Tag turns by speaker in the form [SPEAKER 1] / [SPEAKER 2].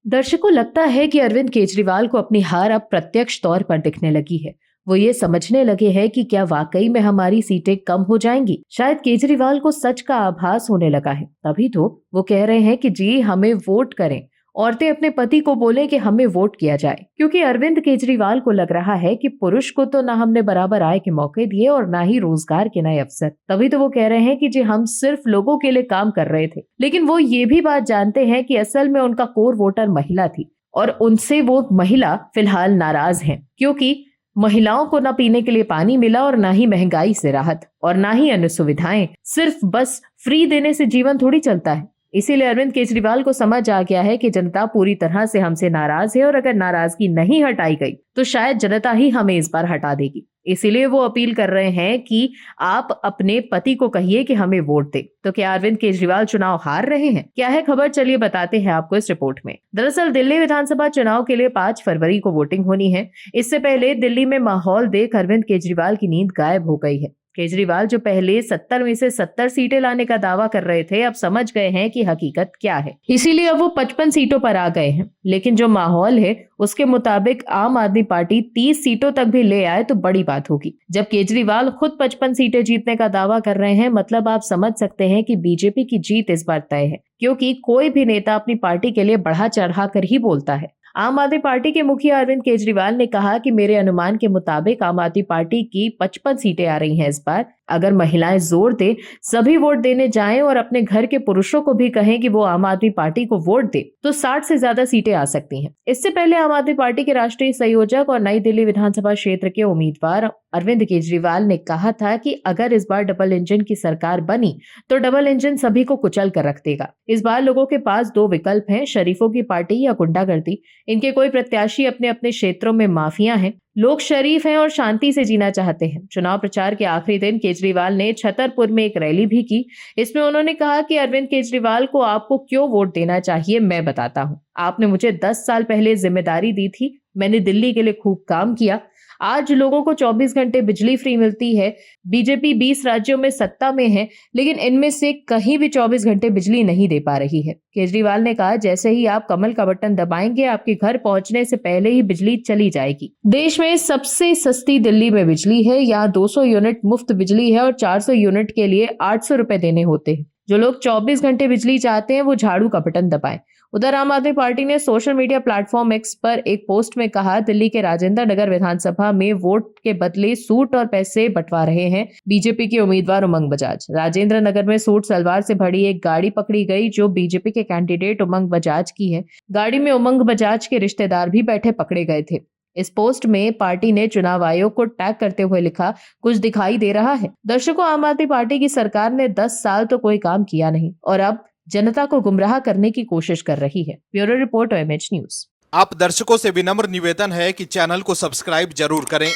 [SPEAKER 1] दर्शकों, लगता है कि अरविंद केजरीवाल को अपनी हार अब प्रत्यक्ष तौर पर दिखने लगी है। वो ये समझने लगे हैं कि क्या वाकई में हमारी सीटें कम हो जाएंगी। शायद केजरीवाल को सच का आभास होने लगा है, तभी तो वो कह रहे हैं कि जी हमें वोट करें। औरतें अपने पति को बोले कि हमें वोट किया जाए, क्योंकि अरविंद केजरीवाल को लग रहा है कि पुरुष को तो ना हमने बराबर आय के मौके दिए और ना ही रोजगार के नए अवसर। तभी तो वो कह रहे हैं कि जी हम सिर्फ लोगों के लिए काम कर रहे थे। लेकिन वो ये भी बात जानते हैं कि असल में उनका कोर वोटर महिला थी और उनसे वो महिला फिलहाल नाराज है, क्योंकि महिलाओं को न पीने के लिए पानी मिला और ना ही महंगाई से राहत और ना ही अन्य सुविधाएं। सिर्फ बस फ्री देने से जीवन थोड़ी चलता है। इसीलिए अरविंद केजरीवाल को समझ आ गया है कि जनता पूरी तरह से हमसे नाराज है और अगर नाराजगी नहीं हटाई गई तो शायद जनता ही हमें इस बार हटा देगी। इसीलिए वो अपील कर रहे हैं कि आप अपने पति को कहिए कि हमें वोट दे। तो क्या अरविंद केजरीवाल चुनाव हार रहे हैं? क्या है खबर, चलिए बताते हैं आपको इस रिपोर्ट में। दरअसल दिल्ली विधानसभा चुनाव के लिए 5 फरवरी को वोटिंग होनी है। इससे पहले दिल्ली में माहौल देख अरविंद केजरीवाल की नींद गायब हो गई है। केजरीवाल जो पहले 70 में से 70 सीटें लाने का दावा कर रहे थे, अब समझ गए हैं कि हकीकत क्या है। इसीलिए अब वो 55 सीटों पर आ गए हैं। लेकिन जो माहौल है उसके मुताबिक आम आदमी पार्टी 30 सीटों तक भी ले आए तो बड़ी बात होगी। जब केजरीवाल खुद 55 सीटें जीतने का दावा कर रहे हैं, मतलब आप समझ सकते हैं कि बीजेपी की जीत इस बार तय है, क्योंकि कोई भी नेता अपनी पार्टी के लिए बढ़ा चढ़ा कर ही बोलता है। आम आदमी पार्टी के मुखिया अरविंद केजरीवाल ने कहा कि मेरे अनुमान के मुताबिक आम आदमी पार्टी की 55 सीटें आ रही हैं इस बार। अगर महिलाएं जोर दे, सभी वोट देने जाएं और अपने घर के पुरुषों को भी कहें कि वो आम आदमी पार्टी को वोट दे, तो 60 से ज्यादा सीटें आ सकती हैं। इससे पहले आम आदमी पार्टी के राष्ट्रीय संयोजक और नई दिल्ली विधानसभा क्षेत्र के उम्मीदवार अरविंद केजरीवाल ने कहा था कि अगर इस बार डबल इंजन की सरकार बनी तो डबल इंजन सभी को कुचल कर रख देगा। इस बार लोगों के पास 2 विकल्प हैं, शरीफों की पार्टी या गुंडागर्दी। इनके कोई प्रत्याशी अपने अपने क्षेत्रों में माफिया हैं। लोग शरीफ हैं और शांति से जीना चाहते हैं। चुनाव प्रचार के आखिरी दिन केजरीवाल ने छतरपुर में एक रैली भी की। इसमें उन्होंने कहा कि अरविंद केजरीवाल को आपको क्यों वोट देना चाहिए मैं बताता हूं। आपने मुझे 10 साल पहले जिम्मेदारी दी थी, मैंने दिल्ली के लिए खूब काम किया। आज लोगों को 24 घंटे बिजली फ्री मिलती है। बीजेपी 20 राज्यों में सत्ता में है, लेकिन इनमें से कहीं भी 24 घंटे बिजली नहीं दे पा रही है। केजरीवाल ने कहा, जैसे ही आप कमल का बटन दबाएंगे, आपके घर पहुंचने से पहले ही बिजली चली जाएगी। देश में सबसे सस्ती दिल्ली में बिजली है। यहाँ 200 यूनिट मुफ्त बिजली है और 400 यूनिट के लिए 800 रुपए देने होते हैं। जो लोग 24 घंटे बिजली चाहते हैं वो झाड़ू का बटन दबाएं। उधर आम आदमी पार्टी ने सोशल मीडिया प्लेटफॉर्म एक्स पर एक पोस्ट में कहा, दिल्ली के राजेंद्र नगर विधानसभा में वोट के बदले सूट और पैसे बंटवा रहे हैं बीजेपी के उम्मीदवार उमंग बजाज। राजेंद्र नगर में सूट सलवार से भरी एक गाड़ी पकड़ी गई जो बीजेपी के कैंडिडेट उमंग बजाज की है। गाड़ी में उमंग बजाज के रिश्तेदार भी बैठे पकड़े गए थे। इस पोस्ट में पार्टी ने चुनाव आयोग को टैग करते हुए लिखा, कुछ दिखाई दे रहा है। दर्शकों, आम आदमी पार्टी की सरकार ने 10 साल तो कोई काम किया नहीं और अब जनता को गुमराह करने की कोशिश कर रही है। Bureau report OMH news.
[SPEAKER 2] आप दर्शकों से विनम्र निवेदन है कि चैनल को सब्सक्राइब जरूर करें